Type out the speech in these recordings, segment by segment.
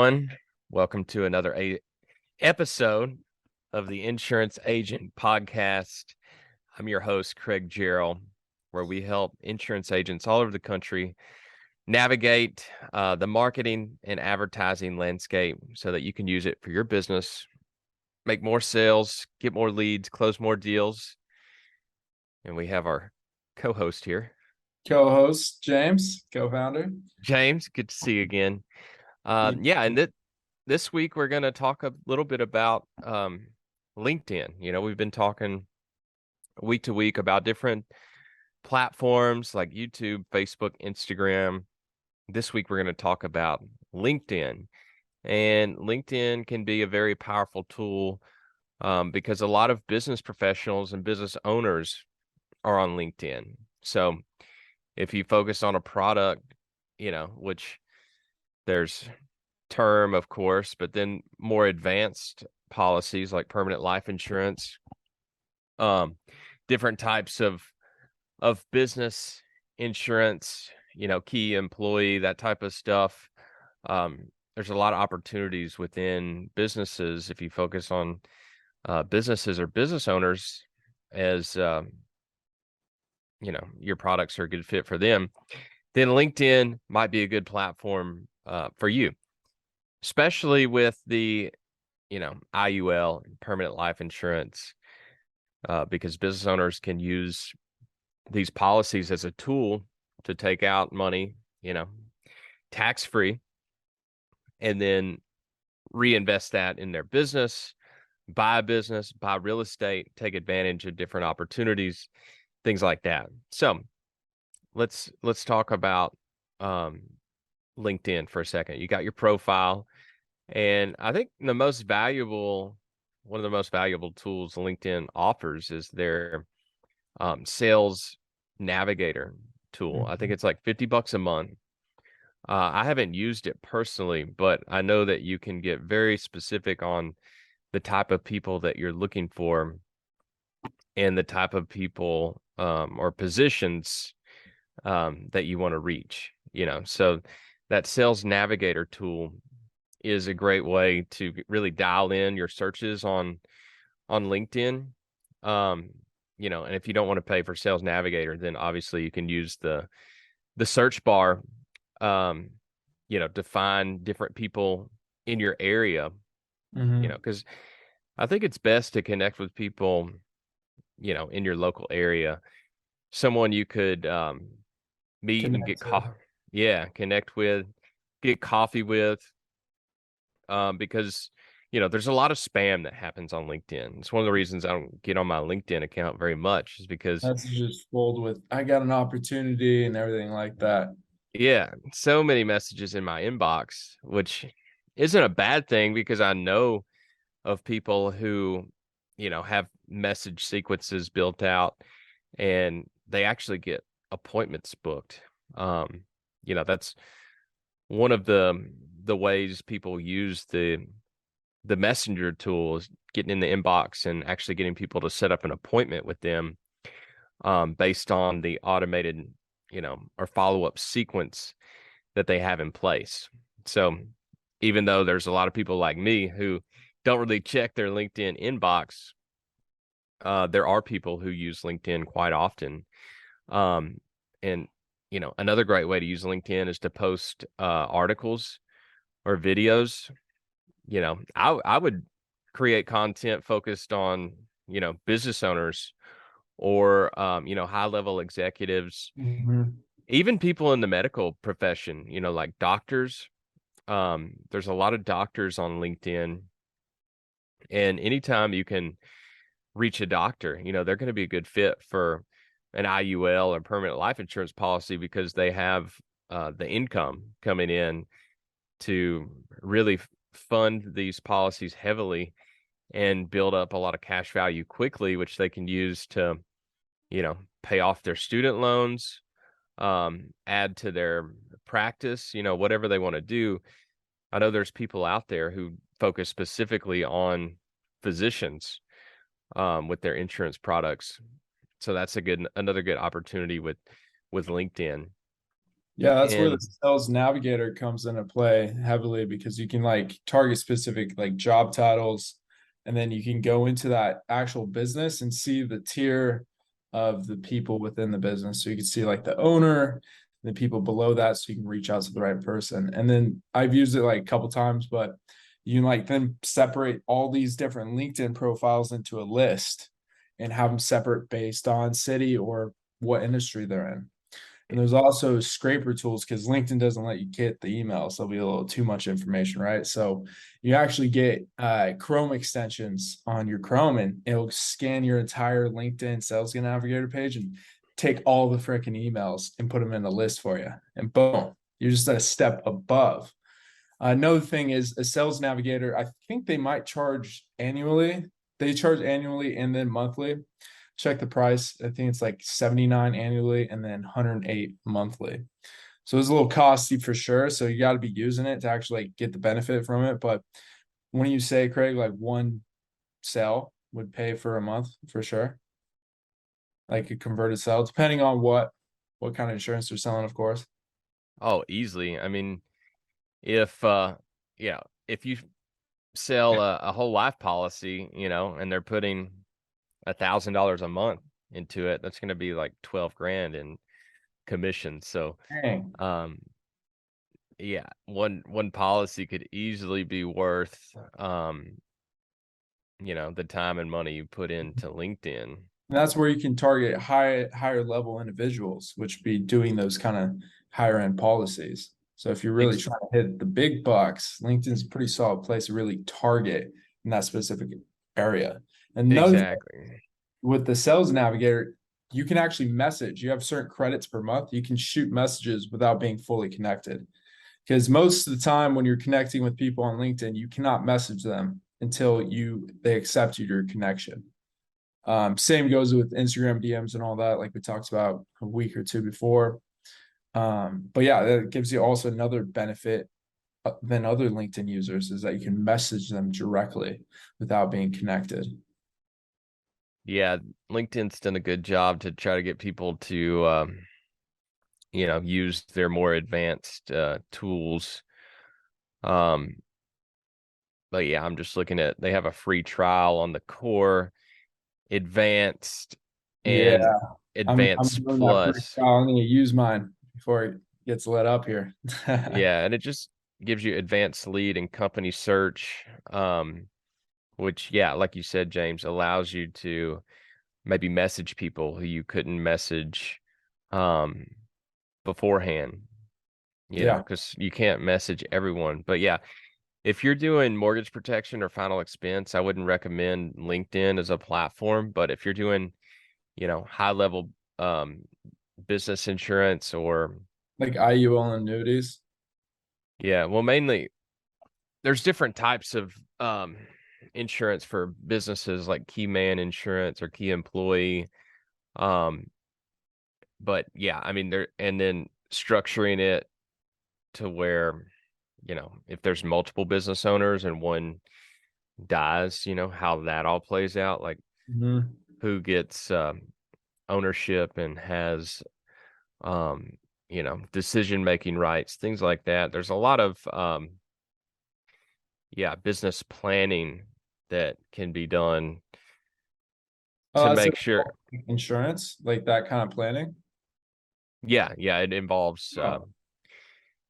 everyone. Welcome to another episode of the Insurance Agent Podcast. I'm your host, Craig Gerald, where we help insurance agents all over the country navigate the marketing and advertising landscape so that you can use it for your business, make more sales, get more leads, close more deals. And we have our co-host here. Co-host James, co-founder. James, good to see you again. And this week we're going to talk a little bit about LinkedIn. We've been talking week to week about different platforms like YouTube, Facebook, Instagram. This week we're going to talk about LinkedIn. And LinkedIn can be a very powerful tool because a lot of business professionals and business owners are on LinkedIn. So if you focus on a product, which there's term, of course, but then more advanced policies like permanent life insurance, different types of business insurance, key employee, that type of stuff. There's a lot of opportunities within businesses if you focus on businesses or business owners as your products are a good fit for them. Then LinkedIn might be a good platform for you, especially with the, IUL, permanent life insurance, because business owners can use these policies as a tool to take out money, tax-free, and then reinvest that in their business, buy real estate, take advantage of different opportunities, things like that. So let's talk about LinkedIn for a second. You got your profile, and I think one of the most valuable tools LinkedIn offers is their sales navigator tool. I think it's like $50 a month. I haven't used it personally, but I know that you can get very specific on the type of people that you're looking for and the type of people or positions that you want to reach, so that sales navigator tool is a great way to really dial in your searches on LinkedIn. And if you don't want to pay for sales navigator, then obviously you can use the search bar, to find different people in your area, because I think it's best to connect with people, in your local area, someone you could meet and get connect with, get coffee with, because there's a lot of spam that happens on LinkedIn. It's one of the reasons I don't get on my LinkedIn account very much, is because That's just filled with I got an opportunity and everything like that. so many messages in my inbox, which isn't a bad thing because I know of people who have message sequences built out and they actually get appointments booked. That's one of the ways people use the messenger tool, is getting in the inbox and actually getting people to set up an appointment with them based on the automated, or follow-up sequence that they have in place. So even though there's a lot of people like me who don't really check their LinkedIn inbox, there are people who use LinkedIn quite often. And another great way to use LinkedIn is to post articles or videos. I would create content focused on, business owners or, high-level executives, even people in the medical profession, like doctors. There's a lot of doctors on LinkedIn, and anytime you can reach a doctor, they're going to be a good fit for an IUL or permanent life insurance policy because they have the income coming in to really fund these policies heavily and build up a lot of cash value quickly, which they can use to, pay off their student loans, add to their practice, whatever they want to do. I know there's people out there who focus specifically on physicians with their insurance products. So that's another good opportunity with LinkedIn. Yeah, that's where the And sales navigator comes into play heavily because you can like target specific like job titles, and then you can go into that actual business and see the tier of the people within the business. So you can see like the owner, the people below that, so you can reach out to the right person. And then I've used it like a couple times, but you can like then separate all these different LinkedIn profiles into a list and have them separate based on city or what industry they're in. And there's also scraper tools because LinkedIn doesn't let you get the emails. There'll be a little too much information, right? So you actually get Chrome extensions on your Chrome, and it'll scan your entire LinkedIn Sales Navigator page and take all the freaking emails and put them in a list for you. And boom, you're just a step above. Another thing is a Sales Navigator. I think they might charge annually. They charge annually and then monthly. Check the price. I think it's like 79 annually and then 108 monthly. So it's a little costly for sure. So you got to be using it to actually like, get the benefit from it. But when you say, Craig, like one sale would pay for a month for sure, like a converted sale, depending on what kind of insurance they're selling, of course. oh, easily. I mean, if yeah, if you sell a whole life policy, and they're putting $1,000 a month into it, that's going to be like 12 grand in commission. So, Dang. um, yeah, one policy could easily be worth, the time and money you put into LinkedIn. And that's where you can target higher level individuals, which be doing those kind of higher end policies. So if you're really Ex- trying to hit the big bucks, LinkedIn's a pretty solid place to really target in that specific area. Another thing exactly. with the sales navigator, you can actually message. You have certain credits per month. You can shoot messages without being fully connected. Because most of the time when you're connecting with people on LinkedIn, you cannot message them until they accept your connection. Same goes with Instagram DMs and all that, like we talked about a week or two before. But yeah, that gives you also another benefit than other LinkedIn users is that you can message them directly without being connected. Yeah, LinkedIn's done a good job to try to get people to, use their more advanced tools. Um, but yeah, I'm just looking at, they have a free trial on the core, advanced, Yeah, and I'm advanced doing that free plus. trial. I'm gonna use mine before it gets let up here. Yeah, and it just gives you advanced lead and company search, which, yeah, like you said, James, allows you to maybe message people who you couldn't message um, beforehand, Yeah. because you can't message everyone. But yeah, if you're doing mortgage protection or final expense, I wouldn't recommend LinkedIn as a platform. But if you're doing, high level business insurance or, Like IUL annuities. yeah, well, mainly there's different types of insurance for businesses like key man insurance or key employee. Um, but yeah, I mean, there, and then structuring it to where, if there's multiple business owners and one dies, how that all plays out, like Mhm. who gets ownership and has, um, decision making rights, things like that. There's a lot of, yeah, business planning that can be done Oh, to that's make sure. insurance, like that kind of planning. Yeah, yeah, it involves Oh,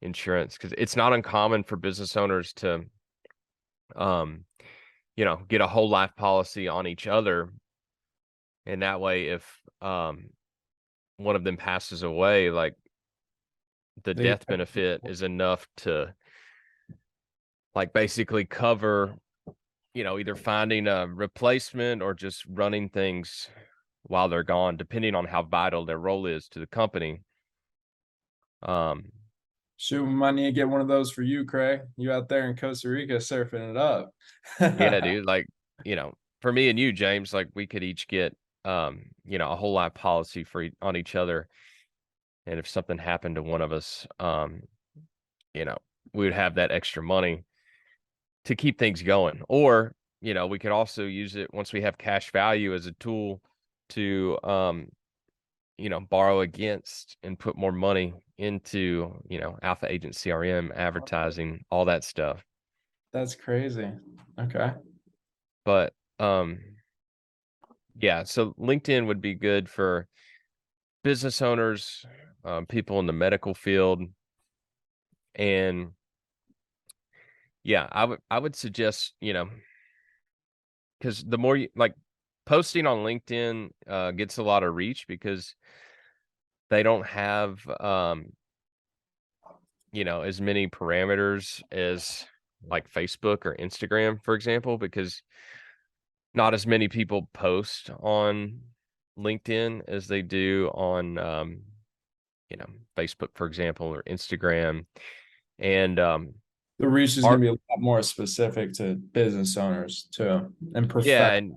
insurance because it's not uncommon for business owners to, um, get a whole life policy on each other, and that way, if one of them passes away, like the they death benefit is enough to like basically cover, either finding a replacement or just running things while they're gone, depending on how vital their role is to the company. Um, shoot, we might need to get one of those for you, Craig. You out there in Costa Rica surfing it up. yeah, dude, like, for me and you, James, like we could each get, a whole life policy for on each other. And if something happened to one of us, you know, we would have that extra money to keep things going. Or, we could also use it once we have cash value as a tool to, borrow against and put more money into, Alpha Agent CRM, advertising, all that stuff. That's crazy. Okay. But yeah, so LinkedIn would be good for business owners, people in the medical field. And yeah, I would suggest, because the more you like posting on LinkedIn gets a lot of reach because they don't have as many parameters as like Facebook or Instagram, for example, because not as many people post on LinkedIn as they do on Facebook, for example, or Instagram. And The reach is going art to be a lot more specific to business owners too, and yeah, perfect.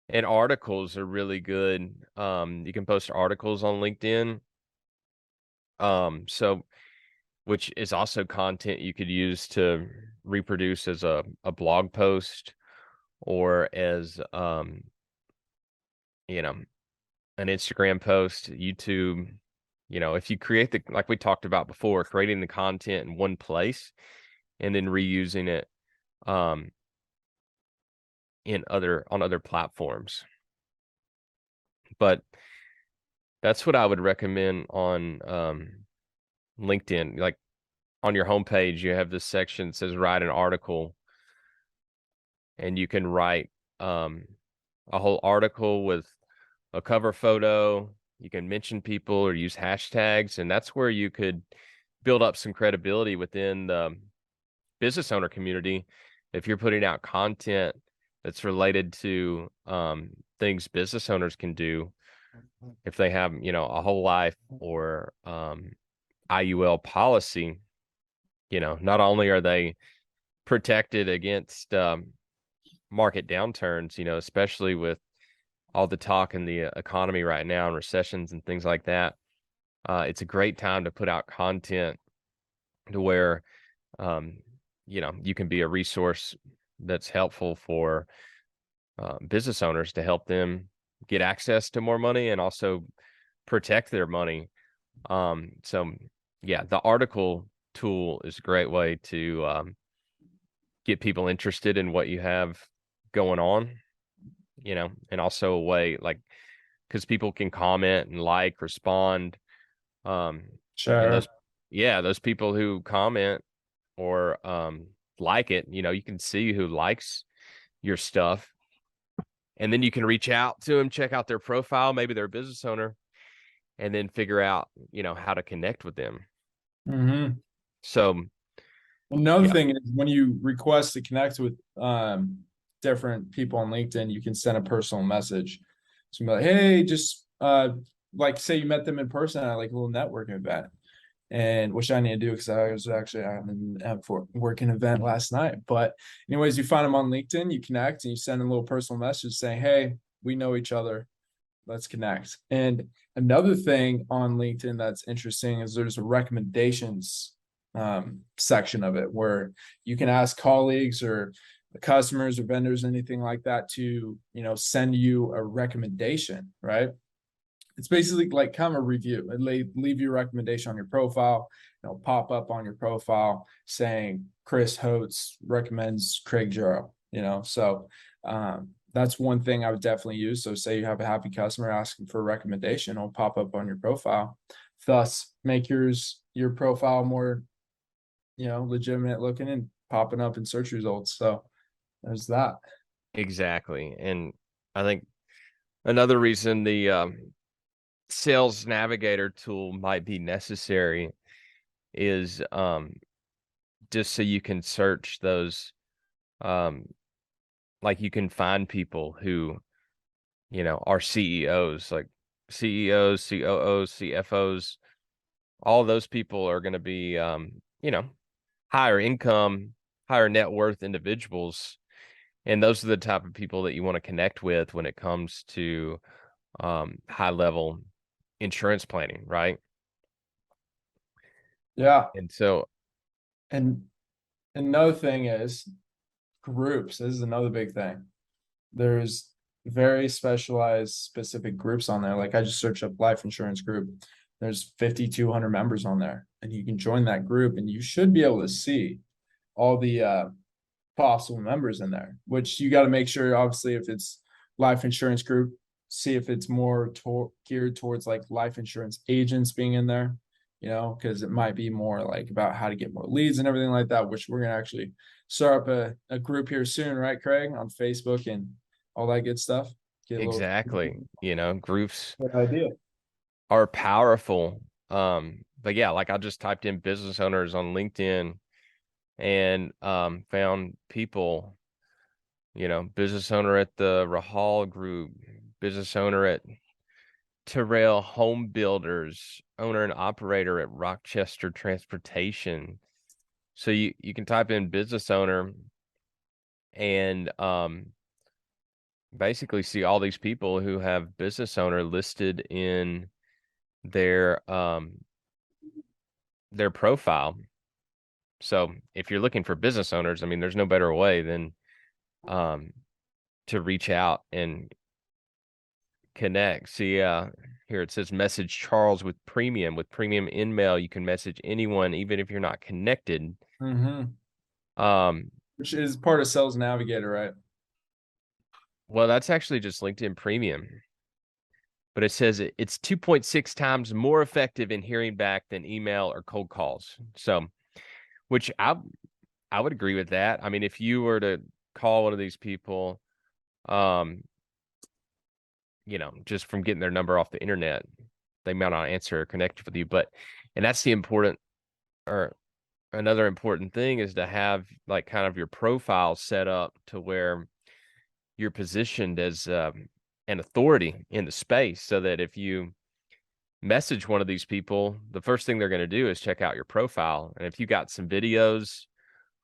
and articles are really good. You can post articles on LinkedIn. So which is also content you could use to reproduce as a blog post or as you know, an Instagram post, YouTube. If you create like we talked about before, creating the content in one place and then reusing it um on other platforms. But that's what I would recommend on LinkedIn. Like on your homepage, you have this section that says write an article, and you can write a whole article with a cover photo. You can mention people or use hashtags, and that's where you could build up some credibility within the business owner community if you're putting out content that's related to things business owners can do if they have a whole life or IUL policy. Not only are they protected against market downturns, especially with all the talk in the economy right now and recessions and things like that. It's a great time to put out content to where, um, you can be a resource that's helpful for business owners to help them get access to more money and also protect their money. So yeah, the article tool is a great way to get people interested in what you have going on, and also a way like because people can comment and like, respond, um, and Sure. those people who comment or like it, you can see who likes your stuff, and then you can reach out to them, check out their profile, maybe they're a business owner, and then figure out, how to connect with them. Hmm. So Another yeah, thing is when you request to connect with different people on LinkedIn, you can send a personal message. So be like, hey, just like say you met them in person at like a little networking event, and which I need to do because I was actually at a working event last night. But anyways, you find them on LinkedIn, you connect, and you send a little personal message saying, hey, we know each other. Let's connect. And another thing on LinkedIn that's interesting is there's a recommendations section of it where you can ask colleagues or customers or vendors, anything like that, to send you a recommendation. Right? It's basically like kind of a review. And leave your recommendation on your profile. It'll pop up on your profile saying Chris Holtz recommends Craig Jarrow. So that's one thing I would definitely use. So say you have a happy customer asking for a recommendation, it'll pop up on your profile. Thus, make your profile more, legitimate looking and popping up in search results. So there's that. exactly. And I think another reason the sales navigator tool might be necessary is just so you can search those um like you can find people who are CEOs, like CEOs, COOs, CFOs. All those people are going to be higher income, higher net worth individuals, and those are the type of people that you want to connect with when it comes to high level insurance planning, right? Yeah. And so And another thing is groups. This is another big thing. There's very specialized specific groups on there. Like I just searched up life insurance group. There's 5,200 members on there, and you can join that group and you should be able to see all the possible members in there, which you got to make sure, obviously, if it's life insurance group, see if it's more geared towards like life insurance agents being in there, because it might be more like about how to get more leads and everything like that, which we're going to actually start up a group here soon, right, Craig, on Facebook and all that good stuff. Get a little Exactly. Groups good idea. are powerful. But yeah, like I just typed in business owners on LinkedIn and found people, business owner at the Rahal Group, business owner at Terrell Home Builders, owner and operator at Rochester Transportation. So you can type in business owner and basically see all these people who have business owner listed in their profile. So if you're looking for business owners, I mean, there's no better way than to reach out and connect. See, here it says message Charles with premium. With premium InMail, you can message anyone, even if you're not connected. Which is part of Sales Navigator, right? Well, that's actually just LinkedIn Premium. But it says it's 2.6 times more effective in hearing back than email or cold calls. So, which I would agree with that. I mean, if you were to call one of these people, just from getting their number off the internet, they might not answer or connect with you. And that's another important thing is to have like kind of your profile set up to where you're positioned as an authority in the space, so that if you message one of these people, the first thing they're going to do is check out your profile. And if you got some videos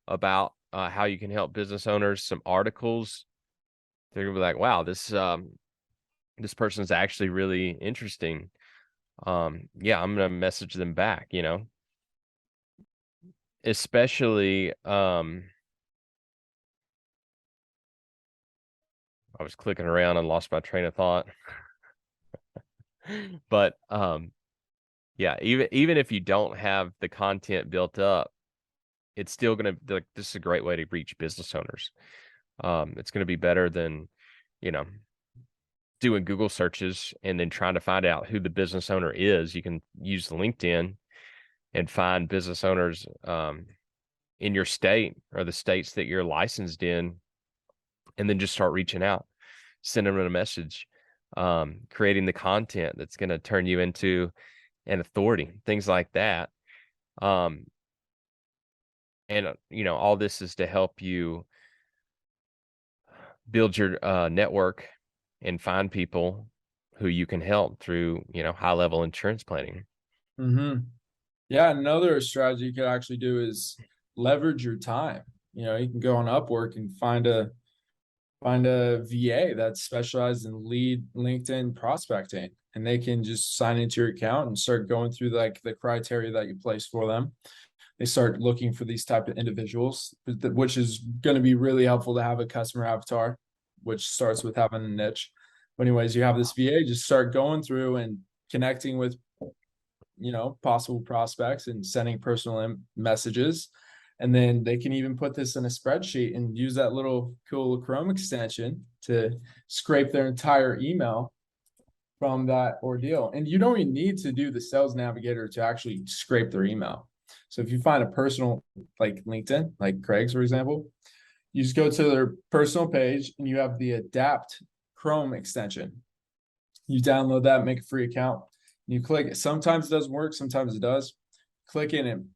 about how you can help business owners, some articles, they're gonna be like, wow, this person's actually really interesting. Yeah, I'm gonna message them back, especially I was clicking around and lost my train of thought. But yeah, even if you don't have the content built up, it's still gonna, like, this is a great way to reach business owners. It's gonna be better than, doing Google searches and then trying to find out who the business owner is. You can use LinkedIn and find business owners in your state or the states that you're licensed in, and then just start reaching out, sending them a message, creating the content that's going to turn you into an authority, things like that. And all this is to help you build your network and find people who you can help through, high level insurance planning. Yeah, another strategy you could actually do is leverage your time. You can go on Upwork and find a VA that's specialized in lead LinkedIn prospecting, and they can just sign into your account and start going through like the criteria that you place for them. They start looking for these type of individuals, which is going to be really helpful to have a customer avatar, which starts with having a niche. But anyways, you have this VA, just start going through and connecting with, possible prospects and sending personal messages. And then they can even put this in a spreadsheet and use that little cool Chrome extension to scrape their entire email from that ordeal. And you don't even need to do the Sales Navigator to actually scrape their email. So if you find a personal, like LinkedIn, like Craig's, for example, you just go to their personal page and you have the Adapt Chrome extension. You download that, make a free account, and you click it. Sometimes it doesn't work, sometimes it does. Click in and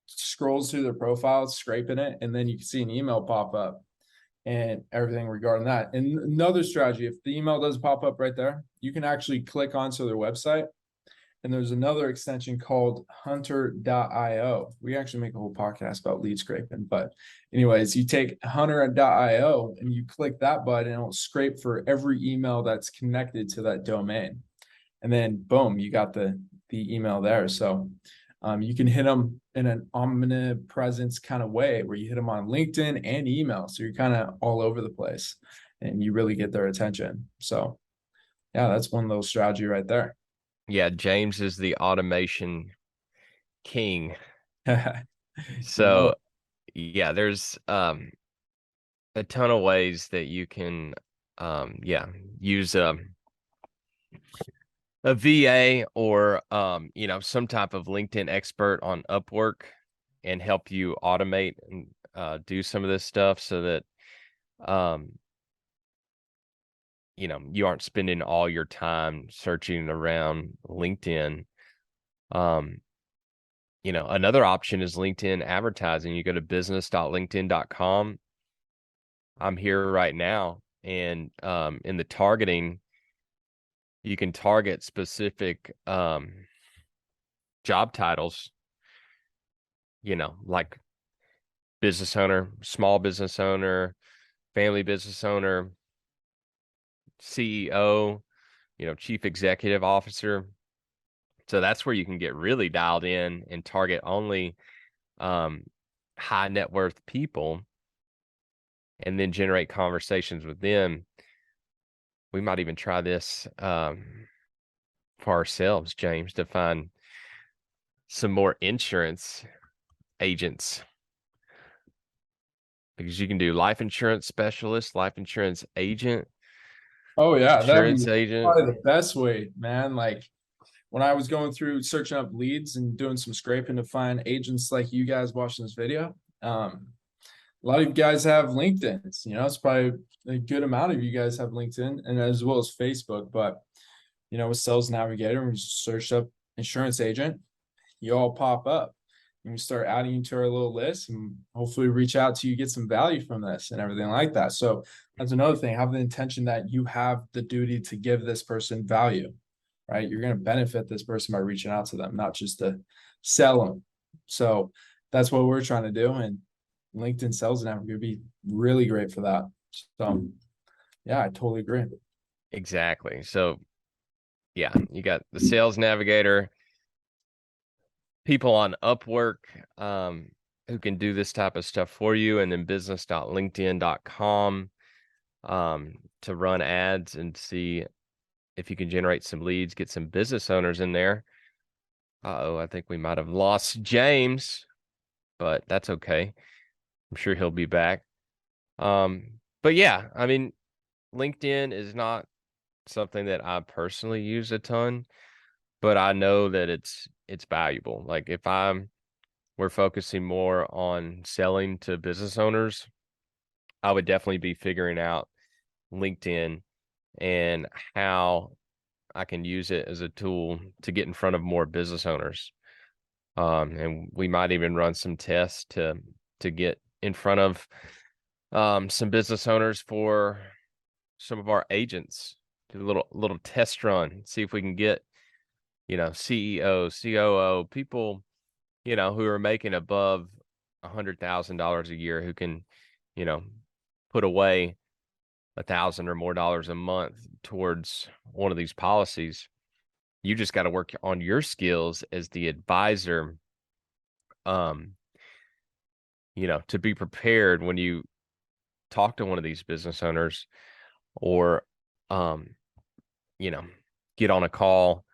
scrolls through their profile, scraping it, and then you can see an email pop up and everything regarding that. And another strategy, if the email does pop up right there, you can actually click onto their website. And there's another extension called hunter.io. We actually make a whole podcast about lead scraping. But anyways, you take hunter.io and you click that button, and it'll scrape for every email that's connected to that domain. And then boom, you got the email there. So you can hit them in an omnipresence kind of way where you hit them on LinkedIn and email. So you're kind of all over the place. and you really get their attention. So yeah, that's one little strategy right there. Yeah, James is the automation king. You know So yeah, there's a ton of ways that you can yeah, use a VA or some type of LinkedIn expert on Upwork and help you automate and do some of this stuff so that um you aren't spending all your time searching around LinkedIn. um Another option is LinkedIn advertising. You go to business.linkedin.com. I'm here right now, and in the targeting, you can target specific job titles, like business owner, small business owner, family business owner, CEO, chief executive officer. So that's where you can get really dialed in and target only um, high net worth people and then generate conversations with them. We might even try this for ourselves, James, to find some more insurance agents, because you can do life insurance specialist, life insurance agent, Oh yeah, that'd insurance be agent. probably the best way, man. Like when I was going through searching up leads and doing some scraping to find agents like you guys watching this video, a lot of you guys have LinkedIn's. It's probably a good amount of you guys have LinkedIn and as well as Facebook. But with Sales Navigator, when you search up insurance agent, you all pop up. And we start adding you to our little list and hopefully reach out to you, get some value from this and everything like that. So that's another thing. Have the intention that you have the duty to give this person value, right? You're going to benefit this person by reaching out to them, not just to sell them. So that's what we're trying to do. And LinkedIn Sales Navigator would be really great for that. So yeah, I totally agree. Exactly. So yeah, you got the sales navigator, people on Upwork who can do this type of stuff for you, and then business.linkedin.com to run ads and see if you can generate some leads, get some business owners in there. Uh-oh, I think we might have lost James, but that's okay. I'm sure he'll be back. But yeah, I mean, LinkedIn is not something that I personally use a ton, but I know that it's valuable. Like if we're focusing more on selling to business owners, I would definitely be figuring out LinkedIn and how I can use it as a tool to get in front of more business owners. And we might even run some tests to get in front of some business owners for some of our agents. Do a little test run, see if we can get CEO, COO, people who are making above $100,000 a year, who can you know put away $1,000 or more dollars a month towards one of these policies. You just got to work on your skills as the advisor, um, to be prepared when you talk to one of these business owners or, um, you know, get on a call.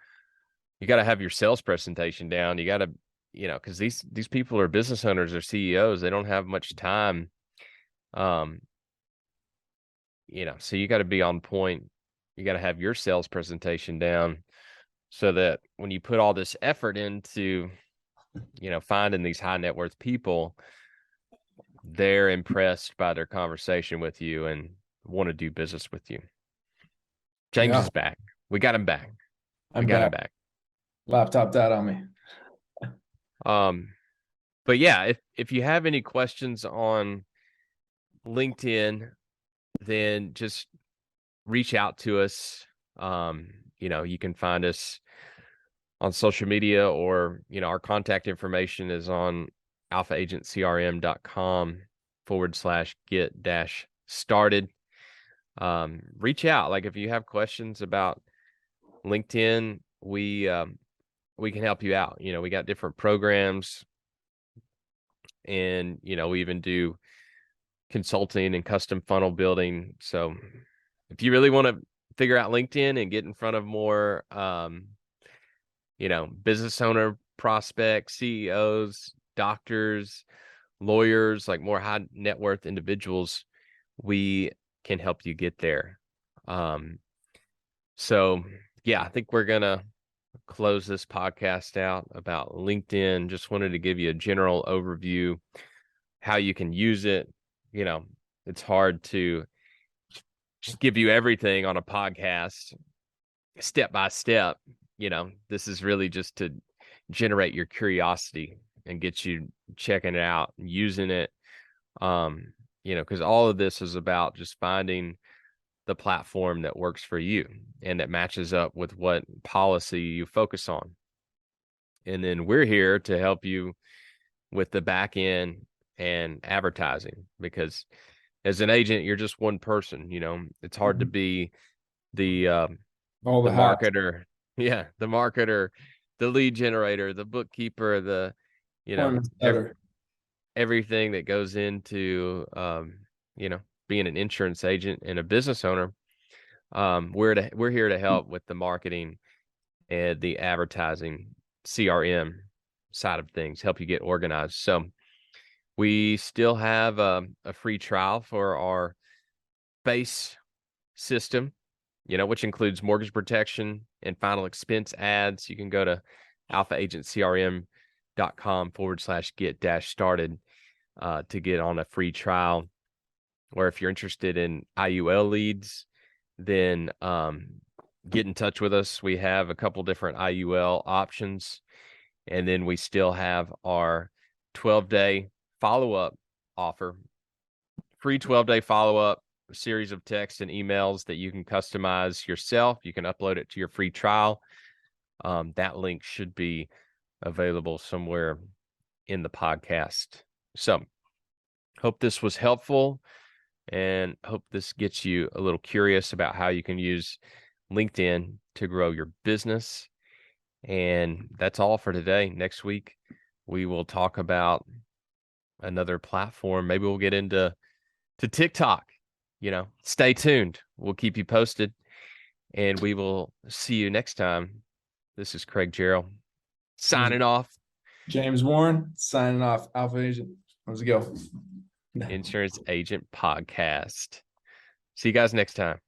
You got to have your sales presentation down. You got to, because these people are business owners or CEOs. They don't have much time. Um, so you got to be on point. You got to have your sales presentation down so that when you put all this effort into, finding these high net worth people, they're impressed by their conversation with you and want to do business with you. James Yeah, is back. We got him back. We I'm got him back. back. Laptop that on me. Um, but yeah, if you have any questions on LinkedIn, then just reach out to us. You can find us on social media, or our contact information is on alphaagentcrm.com/get-started. Reach out. Like if you have questions about LinkedIn, we can help you out. We got different programs, and we even do consulting and custom funnel building. So if you really want to figure out LinkedIn and get in front of more, business owner prospects, CEOs, doctors, lawyers, like more high net worth individuals, we can help you get there. So yeah, I think we're going to close this podcast out about LinkedIn. Just wanted to give you a general overview, how you can use it. It's hard to just give you everything on a podcast step by step. This is really just to generate your curiosity and get you checking it out and using it. Because all of this is about just finding the platform that works for you and that matches up with what policy you focus on. And then we're here to help you with the back end and advertising, because as an agent, you're just one person. It's hard to be the All the marketer. Yeah, the marketer, the lead generator, the bookkeeper, the everything that goes into being an insurance agent and a business owner. We're here to help with the marketing and the advertising CRM side of things, help you get organized. So we still have a free trial for our base system, which includes mortgage protection and final expense ads. You can go to alphaagentcrm.com/get-started to get on a free trial. Or if you're interested in IUL leads, then get in touch with us. We have a couple different IUL options. And then we still have our 12-day follow-up offer, free 12-day follow-up, a series of texts and emails that you can customize yourself. You can upload it to your free trial. That link should be available somewhere in the podcast. So hope this was helpful, and hope this gets you a little curious about how you can use LinkedIn to grow your business. And that's all for today. Next week, we will talk about another platform. Maybe we'll get into TikTok. Stay tuned. We'll keep you posted, and we will see you next time. This is Craig Jarrell signing off. James Warren signing off. Alpha Agent. Let's go. Insurance Agent Podcast. See you guys next time.